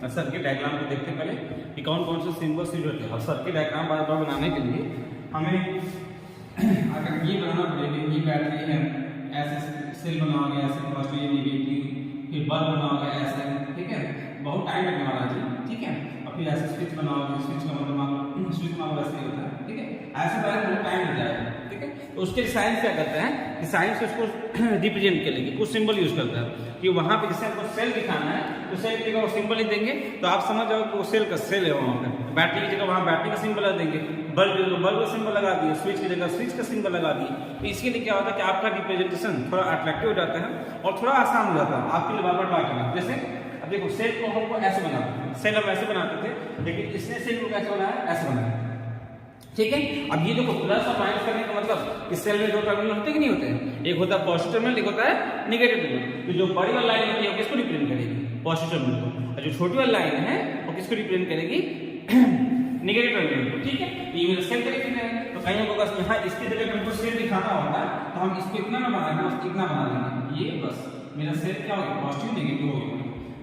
Circuit diagram को देखते पहले कि कौन कौन से सिंबल्स यूज होते हैं। और सर्किट डायग्राम बार बार बनाने के लिए हमें अगर ये बनाना पड़ेगा, ये बैटरी है, ऐसे सेल बनाओगे, ऐसे पॉजिटिव नेगेटिव, फिर बल्ब बनाओगे ऐसे, ठीक है, बहुत टाइम लगने वाला है, ठीक है। और फिर ऐसे स्विच बनाओगे, स्विच का मतलब स्विच मामला ऐसे होता है, ठीक है, ऐसे बनाने में टाइम लग जाएगा, ठीक है। तो उसके लिए साइंस क्या करता है कि साइंस उसको रिप्रेजेंट के लिए कुछ सिंबल यूज करता है कि वहाँ पे जैसे हमको सेल दिखाना है तो सेल की जगह वो सिंबल ही देंगे, तो आप समझ जाओ कि वो सेल का सेल है वहाँ पे। बैटरी की जगह वहाँ बैटरी का सिंबल लगा देंगे, बल्ब का सिंबल लगा दिए, स्विच की जगह स्विच का सिंबल लगा दिए। तो इसके लिए क्या होता है कि आपका रिप्रेजेंटेशन थोड़ा अट्रैक्टिव हो जाता है और थोड़ा आसान हो जाता है आपके लिए बार बार ड्रा करना। जैसे अब देखो सेल को हमको ऐसे बनाते, सेल हम ऐसे बनाते थे, लेकिन इसने सेल को कैसे बनाया, ऐसे बनाया, ठीक है। अब ये देखो प्लस और माइनस करने का मतलब इस सेल में दो टर्मिनल होते कि नहीं होते हैं, एक होता है पॉजिटिव टर्मिनल, एक होता है नेगेटिव टर्मिनल। तो जो बड़ी वाली लाइन होती है वो किसको रिप्रेजेंट करेगी, पॉजिटिव टर्मिनल को, और जो छोटी वाली लाइन है वो किसको रिप्रेजेंट करेगी, नेगेटिव टर्मिनल को, ठीक है। ये मेरा सेल करेक्ट है, तो कहीं होगा यहाँ इसकी जगह हमको सेल दिखाना होगा तो हम इसको इतना ना बना देंगे, इतना बना देंगे, ये बस मेरा सेल क्या होगा, पॉजिटिव नेगेटिव होगा।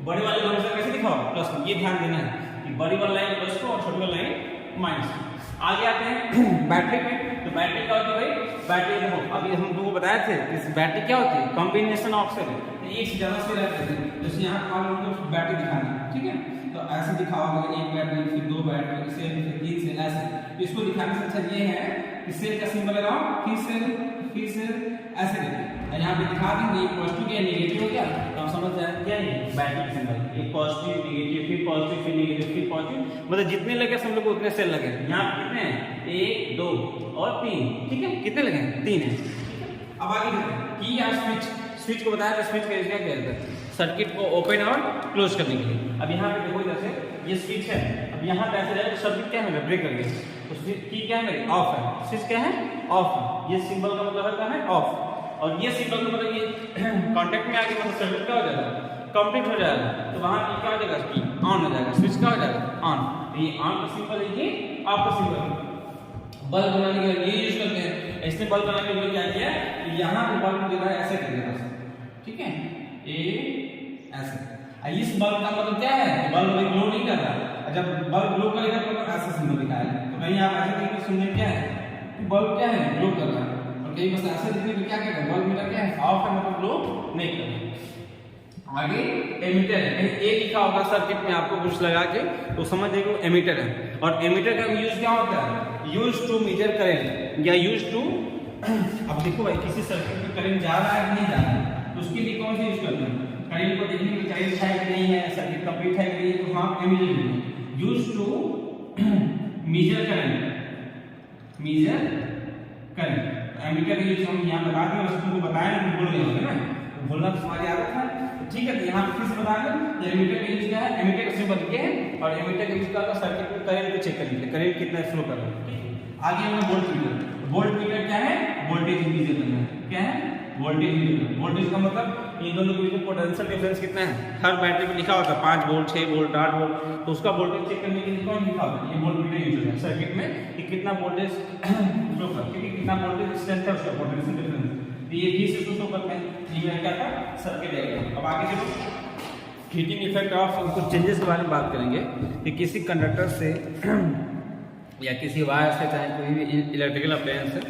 बड़ी वाली लाइन से कैसे दिखाओ, प्लस, ये ध्यान देना है कि बड़ी वाली लाइन प्लस को और छोटी वाली लाइन माइनस। आगे आते हैं बैटरी पे, तो बैटरी क्या होती है भाई, बैटरी देखो अभी हम लोगों को बताए थे कि बैटरी क्या होती है, कॉम्बिनेशन ऑफ सेल, एक से ज्यादा सेल रहते हैं। जैसे यहाँ आप लोगों को बैटरी दिखाना है, ठीक है, तो ऐसे दिखाओगे, एक बैटरी, फिर दो बैटरी, सेल, फिर तीन सेल, ऐसे। इसको दिखाने से अच्छा ये है कि सेल का सिंबल लगाओ, फिर सेल ऐसे देखिए, और यहाँ पे दिखा देंगे ये पॉजिटिव या नेगेटिव हो गया, तो आप समझ जाए क्या है बैटरी का सिंबल, एक पॉजिटिव नेगेटिव, फिर पॉजिटिव फिर नेगेटिव फिर पॉजिटिव, मतलब जितने लगे सब लोग को उतने सेल लगे। यहाँ कितने हैं, 1 2 और 3, ठीक है, कितने लगे, 3 है। अब आगे देखते की या स्विच को बताया, स्विच का क्या कहते हैं, सर्किट को ओपन और क्लोज करने के लिए। अब यहाँ पे देखो जैसे ये स्विच है, अब यहाँ पे ऐसे रहेगा, सर्किट क्या है, ब्रेक कर गया, तो की क्या है मेरी, ऑफ है, स्विच क्या है, ऑफ है, ये सिंबल का मतलब क्या है, ऑफ, और ये सिंबल का मतलब ये कांटेक्ट में आके मतलब सर्किट क्या हो जाएगा, कंप्लीट हो जाएगा, तो वहां पे क्या हो जाएगा, की ऑन हो जाएगा, स्विच क्या हो जाएगा, ऑन। तो ये ऑन का सिंबल है, ये ऑफ का सिंबल है। बल्ब बनाने के लिए ये यूज करते हैं, इसने बल्ब बनाने के लिए क्या किया, यहाँ पे बल्ब जो है ऐसे कर दिया, ठीक है, ए ऐसे। इस बल्ब का मतलब क्या है, बल्ब ग्लो नहीं कर रहा, जब बल्ब ग्लो करेगा तो ऐसा सिंबल दिखाएगा। तो कहीं आप ऐसे देखिए, सुनने क्या है, बल्ब क्या है, ग्लो कर रहा है, और कहीं बस ऐसे दिखने में क्या कहते हैं, बल्ब मेरा क्या है, ऑफ है, मतलब ग्लो नहीं कर रहा। आगे एमीटर है, कहीं ए लिखा होगा सर्किट में, आपको कुछ लगा के तो समझ जाइए वो एमीटर है। और एमीटर का यूज क्या होता है, यूज टू मेजर करंट या यूज टू अब देखो भाई किसी सर्किट में करंट जा रहा है कि नहीं जा रहा है, तो उसके लिए कौन सा यूज करते हैं, करंट को देखने की करंट है कि नहीं है, सर्किट कंप्लीट है कि नहीं है, तो हम ammeter use to measure current. Ammeter का यूज हम यहाँ बता दें, उसको बताएं तो भूल गए होंगे ना, तो भूलना तुम्हारी आदत है, ठीक है। तो यहाँ फिर से बता दें एमीटर का यूज क्या है, एमीटर का सिंबल ये है, और एमीटर का यूज क्या होगा, सर्किट में करंट को चेक करने के लिए, करंट कितना फ्लो कर रहा है, ठीक है। आगे हमें वोल्ट मीटर क्या है, वोल्टेज मेजर करना है, क्या है, वोल्टेज मीटर। वोल्टेज का मतलब इन दोनों के बीच में पोटेंशियल डिफरेंस कितना है, हर बैटरी में लिखा होता है 5 वोल्ट 6 वोल्ट 8 वोल्ट, तो उसका वोल्टेज चेक करने के लिए कौन लिखा होता है, ये वोल्ट मीटर यूज होता है सर्किट में कि कितना वोल्टेज फ्लो कर, कितना वोल्टेज स्ट्रेंथ है उसका, पोटेंशियल डिफरेंस, तो ये भी से शो करते हैं। ये क्या था, सर्किट डायग्राम। अब आगे चलो हीटिंग इफेक्ट ऑफ कुछ चेंजेस के बारे में बात करेंगे कि किसी कंडक्टर से या किसी वायर से, चाहे कोई भी इलेक्ट्रिकल अप्लायंस है,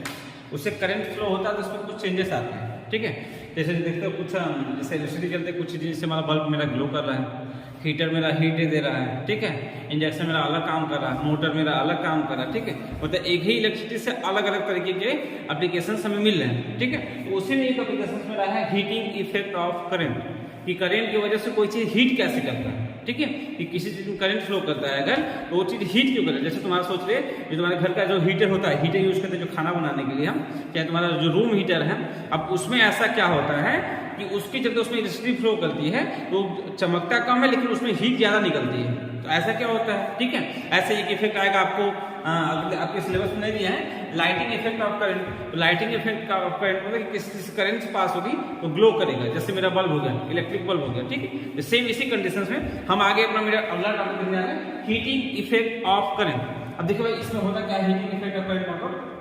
उससे करंट फ्लो होता है तो उसमें कुछ चेंजेस आते हैं, ठीक है। जैसे देखते हो कुछ जैसे इलेक्ट्रिसिटी चलते कुछ चीज़ से हमारा बल्ब मेरा ग्लो कर रहा है, हीटर मेरा हीट दे रहा है, ठीक है, इंजेक्शन मेरा अलग काम कर रहा है, मोटर मेरा अलग काम कर रहा है, ठीक है, मतलब एक ही इलेक्ट्रिसिटी से अलग अलग तरीके के एप्लीकेशन हमें मिल रहे हैं, ठीक है। तो उसी में एक एप्लीकेशन में रहा है हीटिंग इफेक्ट ऑफ करंट, कि करंट की वजह से कोई चीज़ हीट कैसे करता है, ठीक है, कि किसी चीज़ में करंट फ्लो करता है अगर तो वो चीज़ हीट क्यों करे। जैसे तुम्हारा सोच रहे जो तुम्हारे घर का जो हीटर होता है, हीटर यूज करते हैं जो खाना बनाने के लिए हम, चाहे तुम्हारा जो रूम हीटर है, अब उसमें ऐसा क्या होता है कि उसके चलते उसमें इलेक्ट्रिसिटी फ्लो करती है तो चमकता कम है लेकिन उसमें हीट ज़्यादा निकलती है, तो ऐसा क्या होता है, ठीक है। ऐसे एक इफेक्ट आएगा आपको आपके सिलेबस में नहीं दिया है, लाइटिंग इफेक्ट ऑफ करंट। तो लाइटिंग इफेक्ट ऑफ करंट मतलब किस करंट से पास होगी तो ग्लो करेगा, जैसे मेरा बल्ब हो गया, इलेक्ट्रिक बल्ब हो गया, ठीक है। सेम इसी कंडीशंस में हम आगे अपना मेरा अगला टॉपिक देखने आ रहे हैं, हीटिंग इफेक्ट ऑफ करंट। अब देखो भाई इसमें होता क्या है, हीटिंग इफेक्ट ऑफ करंट मतलब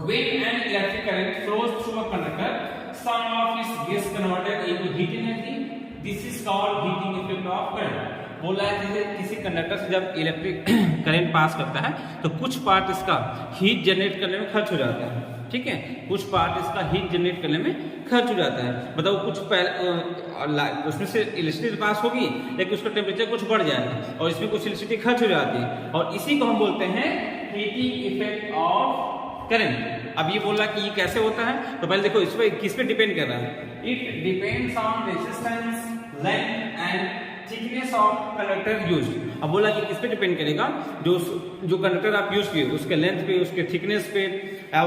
when an electric current flows through a conductor, some of its gas converted into heat energy this is called heating effect of current. बोला है जैसे किसी कंडक्टर से जब इलेक्ट्रिक करंट पास करता है तो कुछ पार्ट इसका हीट जनरेट करने में खर्च हो जाता है, ठीक है, कुछ पार्ट इसका हीट जनरेट करने में खर्च हो जाता है। बताओ कुछ उसमें से इलेक्ट्रिसिटी पास होगी लेकिन उसका टेम्परेचर कुछ बढ़ जाएगा और इसमें कुछ इलेक्ट्रिसिटी खर्च हो जाती है और इसी को हम बोलते हैं हीटिंग इफेक्ट ऑफ करंट। अब ये बोला कि ये कैसे होता है, तो पहले देखो इस पे किस पे डिपेंड कर रहा है। It depends on resistance, length and thickness of conductor used. अब बोला कि किस पे डिपेंड करेगा, जो कंडक्टर आप यूज किए उसके लेंथ पे, उसके थिकनेस पे या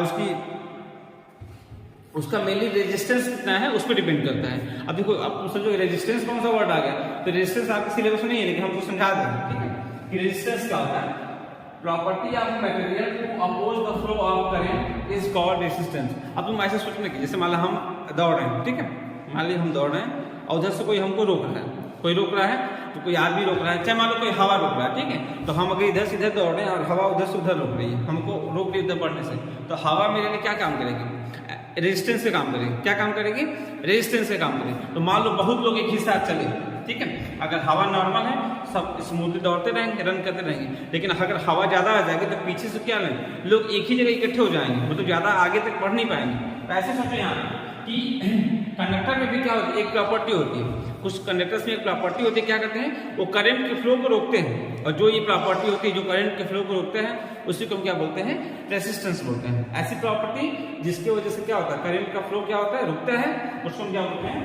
उसका मेनली रेजिस्टेंस कितना है उस पर डिपेंड करता है। अब देखो आप समझो रेजिस्टेंस कौन सा वर्ड आ गया, तो रेजिस्टेंस आपके सिलेबस में नहीं है लेकिन हमको समझा दें, ठीक है, कि रेजिस्टेंस क्या होता है। Property of material to oppose the flow of current is called resistance. अब तुम ऐसे सोचने की जैसे मान लो हम दौड़ रहे हैं, ठीक है, मान ली हम दौड़ रहे हैं और उधर से कोई हमको रोक रहा है, कोई रोक रहा है तो कोई आदमी रोक रहा है, चाहे मान लो कोई हवा रोक रहा है, ठीक है, तो हम अगर इधर से इधर दौड़ रहे हैं और हवा उधर से उधर रोक रही है, हमको रोक रही है उधर बढ़ने से, तो हवा मेरे लिए क्या काम करेगी, रेजिस्टेंस से काम करेगी। क्या काम करेगी, रेजिस्टेंस से काम करेगी। तो मान लो बहुत लोग एक ही साथ चले, ठीक है, अगर हवा नॉर्मल है सब स्मूथली दौड़ते रहेंगे, रन करते रहेंगे, लेकिन अगर हवा ज्यादा आ जाएगी तो पीछे से क्या लेंगे, लोग एक ही जगह इकट्ठे हो जाएंगे, मतलब ज्यादा आगे तक बढ़ नहीं पाएंगे। तो ऐसे सोचो यहाँ कि कंडक्टर में भी क्या होती है, एक प्रॉपर्टी होती है, कुछ कंडक्टर्स में एक प्रॉपर्टी होती है, क्या करते हैं, वो करंट के फ्लो को रोकते हैं, और जो ये प्रॉपर्टी होती है जो करंट के फ्लो को रोकते हैं उसी को हम क्या बोलते हैं, रेजिस्टेंस बोलते हैं। ऐसी प्रॉपर्टी जिसकी वजह से क्या होता है, करंट का फ्लो क्या होता है, रुकता है, उसको हम क्या बोलते हैं,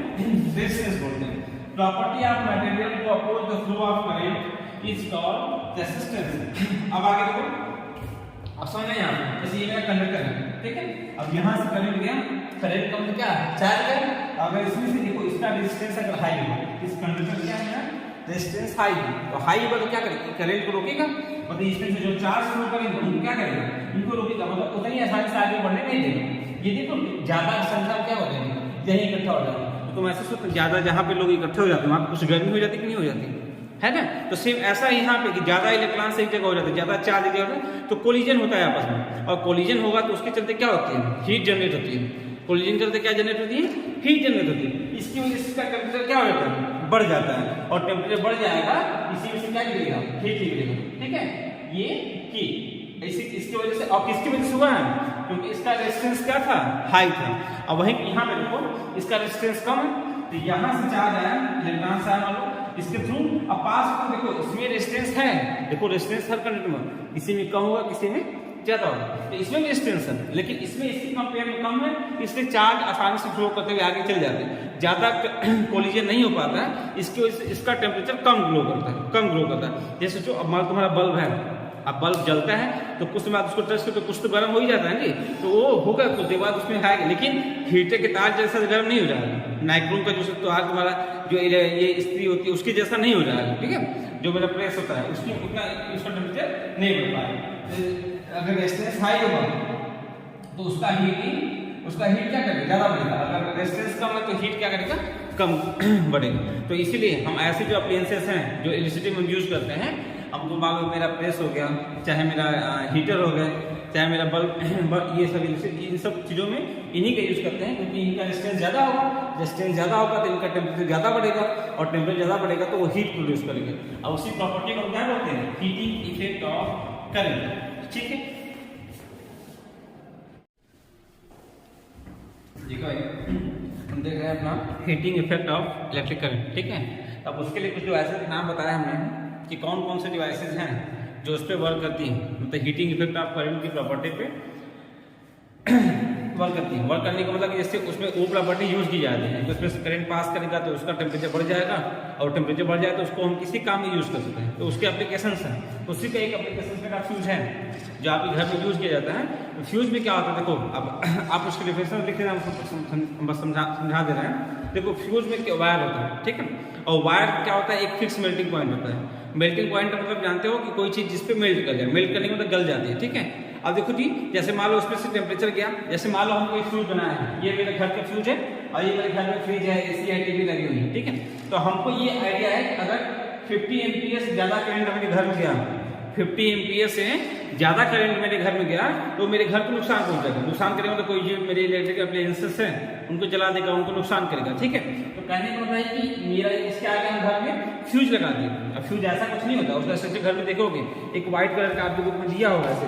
रेजिस्टेंस बोलते हैं। Property of material to oppose the flow of current is called resistance. अब आगे देखो, अब समझ यहाँ जैसे ये मेरा कंडक्टर है, ठीक है, अब यहाँ से करंट गया, करंट कम तो क्या चार्ज है, अगर इसमें से देखो इसका रेजिस्टेंस अगर हाई है, इस कंडक्टर क्या है रेजिस्टेंस हाई, तो हाई होगा तो क्या करेगा, करंट को रोकेगा, मतलब इसमें से जो चार्ज फ्लो करेंगे उनको क्या करेगा, इनको रोकेगा, मतलब उतनी आसानी से आगे बढ़ने नहीं देगा। ये देखो ज्यादा संख्या क्या हो जाएगी, यही इकट्ठा हो जाएगा, तो तुम ऐसे सोचो ज्यादा जहाँ पे लोग इकट्ठे हो जाते हैं वहाँ पे कुछ गर्मी हो जाती कि नहीं हो जाती है ना। तो सिर्फ ऐसा यहाँ पे कि ज्यादा इलेक्ट्रॉन एक जगह हो जाते हैं, ज्यादा चार्ज एक जगह होता है, तो कोलिजन होता है आपस में, और कोलिजन होगा तो उसके चलते क्या होती है, हीट जनरेट होती है। कोलिजन चलते क्या जनरेट होती है, हीट जनरेट होती है। इसकी वजह से इसका टेम्परेचर क्या हो जाता है, बढ़ जाता है, और टेम्परेचर बढ़ जाएगा इसी वजह से क्या गिरेगा, हीट निकलेगा, ठीक है, ये हीट इसकी वजह से। और किसकी वजह से हुआ है, क्योंकि इसका रेजिस्टेंस क्या था, हाई था, और वहीं यहाँ पे देखो इसका रेजिस्टेंस कम है, तो यहाँ से चार्ज आया, इलेक्ट्रॉन से आया इसके थ्रू, अब पास को देखो इसमें रेजिस्टेंस है, देखो रेजिस्टेंस हर कंडक्टर में किसी में कम होगा किसी में ज्यादा होगा, तो इसमें भी रेजिस्टेंस है, लेकिन इसमें इसकी कंपेयर में कम है, इसलिए चार्ज आसानी से फ्लो करते हुए आगे चल जाते हैं, ज्यादा कोलिजन नहीं हो पाता है, इसकी वजह से इसका टेम्परेचर कम ग्लो करता है। जैसे जो अब मान तुम्हारा बल्ब है, अब बल्ब जलता है तो कुछ समय उसको टच करते कुछ तो गर्म हो ही जाता है जी, तो वो होगा कुछ देर बाद उसमें आएगा, लेकिन हीटर के तार जैसा गर्म नहीं हो जाएगा, नाइक्रोम का जो तार तुम्हारा जो ये इस्त्री होती है उसके जैसा नहीं हो जाएगा, ठीक है, जो मेरा प्रेस होता है उसकी उतना उसका टेम्परेचर नहीं बढ़ पाएगा। अगर रेजिस्टेंस हाई होगा तो उसका हीट क्या करेगा, ज्यादा बढ़ेगा, अगर रेजिस्टेंस कम है तो हीट क्या करेगा, कम बढ़ेगा। तो इसीलिए हम ऐसे जो अप्लायंसेस हैं जो इलेक्ट्रिसिटी में यूज करते हैं, अब तो मान लो मेरा प्रेस हो गया, चाहे मेरा हीटर हो गया, चाहे मेरा बल्ब, ये सब इन सब चीज़ों में इन्हीं का यूज करते हैं, क्योंकि इनका रेजिस्टेंस ज़्यादा होगा तो इनका टेम्परेचर ज़्यादा बढ़ेगा, और टेम्परेचर ज़्यादा बढ़ेगा तो वो हीट प्रोड्यूस करेंगे, और उसी प्रॉपर्टी को क्या बोलते हैं, हीटिंग इफेक्ट ऑफ करंट, ठीक है। हम देख रहे हैं अपना heating effect of electric current, ठीक है। अब उसके लिए कुछ डिवाइसेस के नाम बताया हमने कि कौन कौन से डिवाइसेस हैं जो उस पर वर्क करती हैं, मतलब हीटिंग इफेक्ट ऑफ करंट की प्रॉपर्टी पे वर्क करती है। वर्क करने का मतलब जैसे उसमें वो प्रॉपर्टी यूज की जाती है, तो उसमें से करंट पास करेगा तो उसका टेम्परेचर बढ़ जाएगा, और टेम्परेचर बढ़ जाए तो उसको हम किसी काम में यूज कर सकते हैं, तो उसके एप्लीकेशंस हैं। उसी का एक एप्लीकेशन मेरा फ्यूज है जो आपके घर में यूज किया जाता है। तो फ्यूज में क्या होता है, देखो अब आप उसके डिफिनेशन लिख रहे हैं, बस समझा दे रहे हैं। देखो फ्यूज में क्या वायर होता है, ठीक है, और वायर क्या होता है, एक फिक्स मेल्टिंग पॉइंट होता है। मेल्टिंग पॉइंट का मतलब जानते हो कि कोई चीज जिस पे मेल्ट कर जाए, मेल्ट करने के मतलब गल जाती है, ठीक है। अब देखो जी, जैसे मान लो उसमें से टेम्परेचर गया, जैसे मान लो हम कोई फ्यूज बनाया है, ये मेरे घर का फ्यूज है और ये मेरे घर में फ्रिज है, एसी है, टीवी लगी हुई है, ठीक है। तो हमको ये आइडिया है कि अगर 50 एमपीए से ज्यादा करंट मेरे घर में गया, 50 एमपीए से ज्यादा करंट मेरे घर में गया तो मेरे घर को नुकसान पहुंचेगा। नुकसान करेगा तो कोई जो मेरे इलेक्ट्रिक अप्लायंसेस हैं उनको जला देगा, उनको नुकसान करेगा, ठीक है। तो कहने का मतलब है कि मेरा इसके आगे हम घर में फ्यूज लगा दिए। अब फ्यूज ऐसा कुछ नहीं होता, उसका स्ट्रक्चर घर में देखोगे एक व्हाइट कलर का आपके बुक में दिया होगा ऐसे,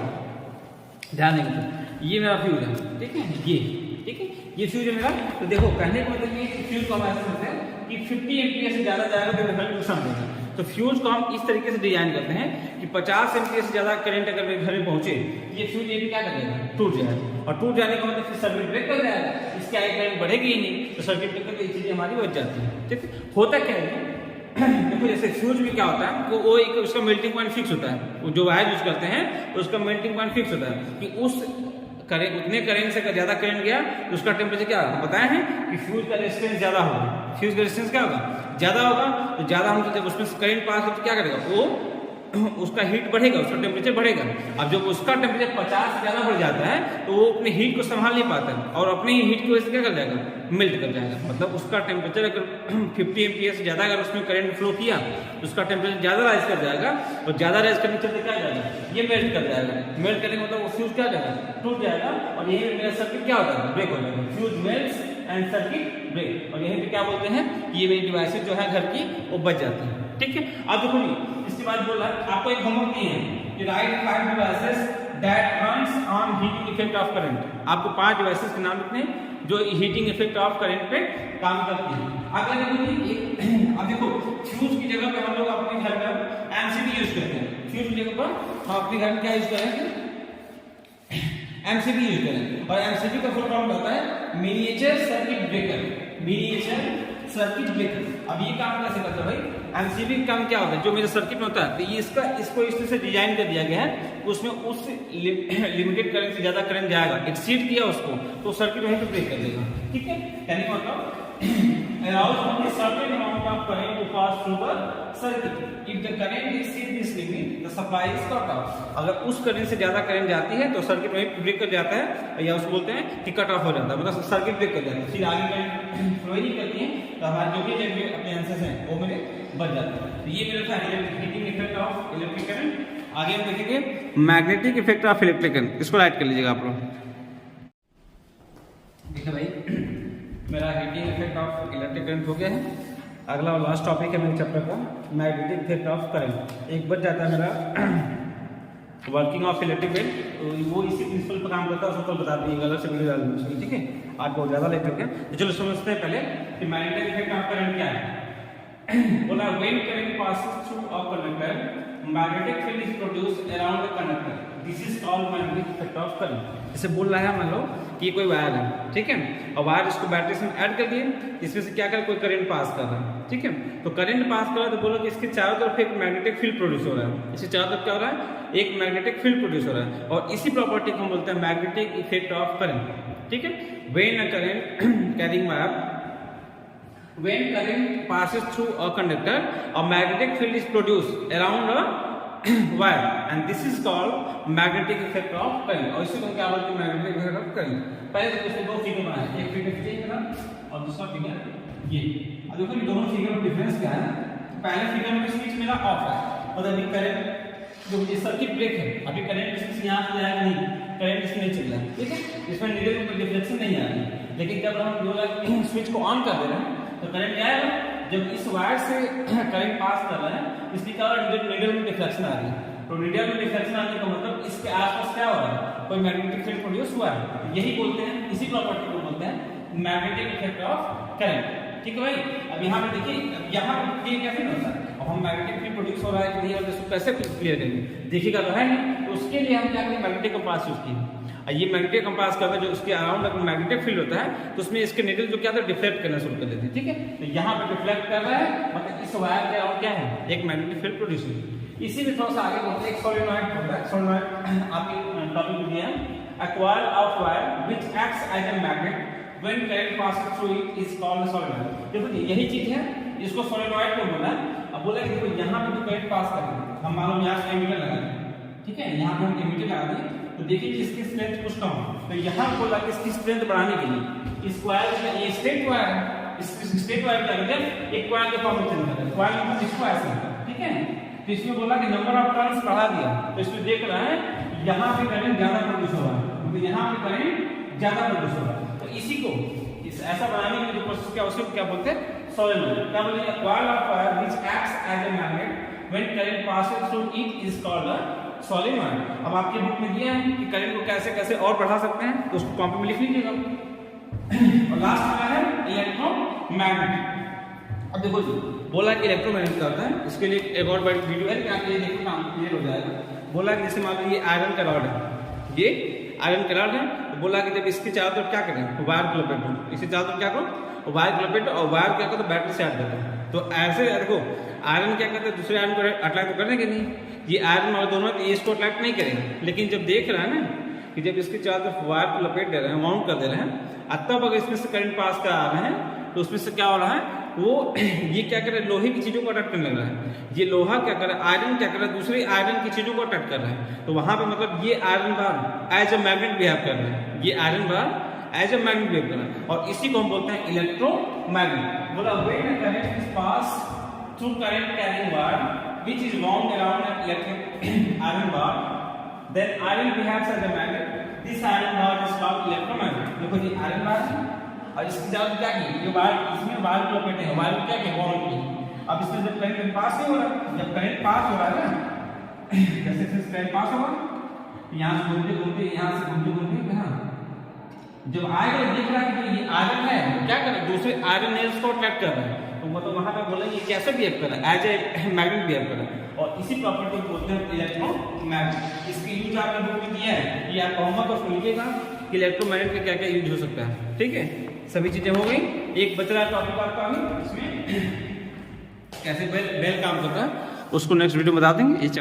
ध्यान देंगे तो ये मेरा फ्यूज है, ठीक है, ये ठीक है, ये फ्यूज है मेरा। तो देखो कहने का मतलब ये फ्यूज को हम ऐसे करते हैं कि 50 एम्पीयर से ज्यादा जाएगा तो घर में नुकसान देगा। तो फ्यूज को हम इस तरीके से डिजाइन करते हैं कि 50 एम्पीयर से ज्यादा करंट अगर मेरे घर में पहुंचे, ये फ्यूज ये भी क्या करेगा, टूट जाएगा। और टूट जाने का मतलब फिर सर्किट ब्रेक कर जाएगा, इसके आगे करंट बढ़ेगी ही नहीं, तो सर्किट ब्रेकर की चीजें हमारी बच जाती है। ठीक है, होता क्या है देखो जैसे फ्यूज में क्या होता है, वो एक उसका मेल्टिंग पॉइंट फिक्स होता है, वो जो वायर यूज करते हैं उसका मेल्टिंग पॉइंट फिक्स होता है कि उस उतने करंट से ज्यादा करंट गया तो उसका टेम्परेचर क्या होगा, बताए हैं कि फ्यूज का रेजिस्टेंस ज्यादा होगा। फ्यूज का रेजिस्टेंस क्या होगा, ज्यादा होगा, तो ज्यादा हम जब उसमें करंट पास हो तो क्या करेगा, वो उसका हीट बढ़ेगा, उसका टेम्परेचर बढ़ेगा। अब जब उसका टेम्परेचर 50 से ज्यादा बढ़ जाता है तो वो अपने हीट को संभाल नहीं पाता है और अपने ही हीट की वजह से क्या कर जाएगा, मेल्ट कर जाएगा। मतलब उसका टेम्परेचर अगर 50 एम्पीयर से ज्यादा अगर उसमें करंट फ्लो किया तो उसका टेम्परेचर ज्यादा राइज कर जाएगा, और ज्यादा राइज करने के चलते क्या जाएगा, ये मेल्ट कर जाएगा। मेल्ट करने का मतलब वो फ्यूज क्या जाएगा, टूट जाएगा, और यही मेरा सर्किट क्या होता है, ब्रेक हो जाएगा। Fuse melts and circuit break, और यहीं पे क्या बोलते हैं, ये मेरी डिवाइसेज जो है घर की वो बच जाती है। ठीक है, अब देखो इसके बाद बोला आपको एक होमवर्क दिए हैं कि right 5 devices that runs on heating effect of current. आपको 5 डिवाइसेस के नाम लिखने जो हीटिंग इफेक्ट ऑफ करंट पे काम करती हैं। अगर अब देखो फ्यूज की जगह पे हम लोग अपने घर में एमसीबी यूज करते हैं, फ्यूज की जगह पर हम अपने घर में क्या यूज करेंगे, एमसीबी यूज करें। और एमसीबी का फुल फॉर्म होता है miniature circuit breaker, miniature circuit breaker. अब ये काम कैसे करता है भाई, एमसीबी का काम क्या होता है, जो मेरे सर्किट में होता है तो ये इसको इस तरह से डिजाइन कर दिया गया है, उसमें उस लिमिटेड करंट से ज्यादा करंट जाएगा, एक्सीड किया उसको तो सर्किट वहीं पे ब्रेक कर देगा। ठीक है, यानी मतलब allows only certain amount of current to pass through the circuit. If the current exceeds this limit, the supply is cut off. अगर उस करंट से ज्यादा करंट जाती है तो सर्किट वहीं ब्रेक कर जाता है, या उसको बोलते हैं कि कट ऑफ हो जाता है, मतलब सर्किट ब्रेक कर जाता है, फिर आगे करंट फ्लो ही नहीं करती है, तो हमारे जो भी अप्लायंसेस हैं वो मेरे बच जाते हैं। तो ये मेरा था heating effect of electric current. आगे हम देखेंगे magnetic effect of electric current, इसको राइट कर लीजिएगा आप लोग। देखिए भाई मेरा heating effect of electric current हो गया है। अगला और लास्ट टॉपिक है मेरे चैप्टर का मैग्नेटिक इफेक्ट ऑफ करंट। एक बच जाता है मेरा वर्किंग ऑफ इलेक्ट्रिक करंट, तो वो इसी प्रिंसिपल पर काम करता है, उसको बता दीजिएगा, अलग से वीडियो डाल दूँगी। ठीक है, आज बहुत ज़्यादा लेट हो गया, तो चलो समझते हैं पहले कि मैग्नेटिक इफेक्ट ऑफ करंट क्या है। बोला when current passes through a conductor magnetic field is produced around the conductor, this is called magnetic effect of current. जैसे बोल रहा है मान लो कि ये कोई वायर है, ठीक है, और वायर इसको बैटरी से ऐड कर दिए, इसमें से क्या कर कोई करंट पास कर रहा है, ठीक है, तो करंट पास कर रहा है तो बोलो कि इसके चारों तरफ एक मैग्नेटिक फील्ड प्रोड्यूस हो रहा है, इसके चारों तरफ क्या हो रहा है, एक मैग्नेटिक फील्ड प्रोड्यूस हो रहा है, और इसी प्रॉपर्टी को हम बोलते हैं मैग्नेटिक इफेक्ट ऑफ करंट। ठीक है, when a current carrying wire when current passes through a conductor a magnetic field is produced around a wire and this is called magnetic effect of current। और इसे हम क्या बोलते हैं, magnetic effect of current. पहले तो इसमें दो फिगर बनाए, एक फिगर खींचिए मेरा और दूसरा फिगर ये। अब देखो ये दोनों फिगर में डिफरेंस क्या है, पहले फिगर में स्विच मेरा ऑफ है, मतलब ये करंट जो ये सर्किट ब्रेक है, अभी करंट इसमें यहां से जाएगा नहीं, करंट इसमें नहीं चल रहा है, ठीक है, इसमें नीडल में कोई डिफ्लेक्शन नहीं आ रही। लेकिन जब हम जो स्विच को ऑन कर दे रहे हैं तो करंट क्या है, जब इस वायर से करंट पास कर रहा है इसलिए क्या हो रहा है, नीडल में डिफ्लेक्शन आ रही है, तो नीडल में डिफ्लेक्शन आने का मतलब इसके आसपास क्या हो रहा है, कोई मैग्नेटिक फील्ड प्रोड्यूस हुआ है, यही बोलते हैं, इसी प्रॉपर्टी को बोलते हैं मैग्नेटिक इफेक्ट ऑफ करंट। ठीक है भाई, अब यहाँ पे देखिए, यहाँ पे ये कैसे होता है, अब हम मैग्नेटिक फील्ड प्रोड्यूस हो रहा है कि नहीं, और इसको कैसे क्लियर करेंगे, देखिएगा तो है नहीं, तो उसके लिए हम क्या करें, मैग्नेटिक कंपास यूज किए। ये मैग्नेटिक कंपास करता है, जो उसके अराउंड अगर मैग्नेटिक फील्ड होता है तो उसमें इसके नीडल जो क्या था डिफ्लेक्ट करना शुरू कर देते हैं। ठीक है, तो यहाँ पे डिफ्लेक्ट कर रहा है, मतलब इस वायर के अराउंड क्या है, एक मैग्नेटिक फील्ड प्रोड्यूस हुई। इसी में थोड़ा सा आगे बढ़ते हैं, एक सोलेनॉइड होता है, सोलेनॉइड आपके टॉपिक में दिया है, a coil of wire which acts as a magnet when current passes through it is called solenoid. देखो यही चीज है, इसको सोलेनॉइड क्यों बोला, अब बोला कि देखो यहाँ पे जो करंट पास कर रहे हैं, हम मालूम यहाँ से एमीटर लगा दें, ठीक है, यहाँ पे हम एमीटर लगा दें, तो देखिए कि इसकी स्ट्रेंथ कुछ कम, तो यहाँ बोला कि इसकी स्ट्रेंथ बढ़ाने के लिए इस कॉइल में ये स्ट्रेट वायर है, इस स्ट्रेट वायर क्या करते हैं, एक कॉइल के फॉर्म में चेंज करते हैं, कॉइल मतलब इसको ऐसे, ठीक है, तो इसमें बोला कि नंबर ऑफ टर्न्स बढ़ा दिया, तो इसमें देख रहा है यहाँ पे करंट ज्यादा प्रोड्यूस हो रहा है, मतलब यहाँ पे करंट ज्यादा प्रोड्यूस हो रहा है, तो इसी को ऐसा बनाने के लिए जो प्रोसेस क्या, उसे क्या बोलते हैं, solenoid. क्या बोले? A coil of wire which acts as a magnet when current passes through it is called a solenoid. अब आपके बुक में दिया है कि करंट को कैसे कैसे और बढ़ा सकते हैं, तो उसको कॉपी में लिख लीजिएगा। और लास्ट वाला है इलेक्ट्रोमैग्नेट। अब देखो जी, बोला कि इलेक्ट्रोमैग्नेट क्या होता है, इसके लिए एक और बड़ी वीडियो है कि आप ये देखो काम क्लियर हो जाएगा। बोला कि जैसे मान लो ये आयरन का रॉड है, ये आयरन का रॉड है, तो बोला कि जब इसके चारों तरफ क्या करें, वायर को लपेटो, इसके चारों तरफ क्या करो, वायर को लपेटो, और वायर क्या करो, बैटरी से ऐड कर दो। तो ऐसे देखो आयरन क्या करते हैं, दूसरे आयरन को अट्रैक्ट तो करने के नहीं, ये आयरन वाले दोनों ये इसको अट्रैक्ट नहीं करेंगे, लेकिन जब देख रहा है ना कि जब इसके चारों तरफ वायर को लपेट दे रहे हैं, माउंट कर दे रहे हैं, तब अगर इसमें से करंट पास कर आ रहे हैं, तो उसमें से क्या हो रहा है, वो ये क्या कर रहा है, लोहे की चीजों को अट्रैक्ट करने लग रहा है। ये लोहा क्या कर रहा है, आयरन क्या कर रहा है, दूसरे आयरन की चीजों को अट्रैक्ट कर रहा है। तो वहां पे मतलब ये iron bar as a magnet behave कर रहा है, ये iron bar as a magnet behave कर रहा है, और इसी को हम बोलते हैं इलेक्ट्रोमैग्नेट। बोला when a current is pass through current carrying wire which is wound around an electric iron bar, then iron behaves as a magnet. This iron bar is called electromagnet. देखो जी आयरन बार है, और इसकी जगह क्या की, ये wire, इसमें wire को लपेटे हैं, वायर क्या किया, वाउंड की। अब इसमें जब करंट पास नहीं हो रहा, जब करंट पास हो रहा है ना, जैसे जैसे करंट पास होगा, यहाँ से घूमते घूमते, यहाँ से घूमते घूमते कहाँ, जब आएगा देख रहा है कि ये आयरन है, क्या कर रहा है, दूसरे आयरन नेल्स को अट्रैक्ट कर रहा है, तो मतलब वहां पे बोला ये कैसे बिहेव कर रहा है, एज ए मैग्नेट बिहेव कर रहा है, और इसी प्रॉपर्टी को बोलते हैं इलेक्ट्रोमैग्नेट। इसकी यूज आपने बुक में दिया है, ये आपका होमवर्क उसमें लिखिएगा कि इलेक्ट्रोमैग्नेट का क्या क्या यूज हो सकता है। ठीक है, सभी चीजें हो गई। एक बच रहा टॉपिक आपका अभी, इसमें कैसे बेल काम करता है, उसको नेक्स्ट वीडियो में बता देंगे।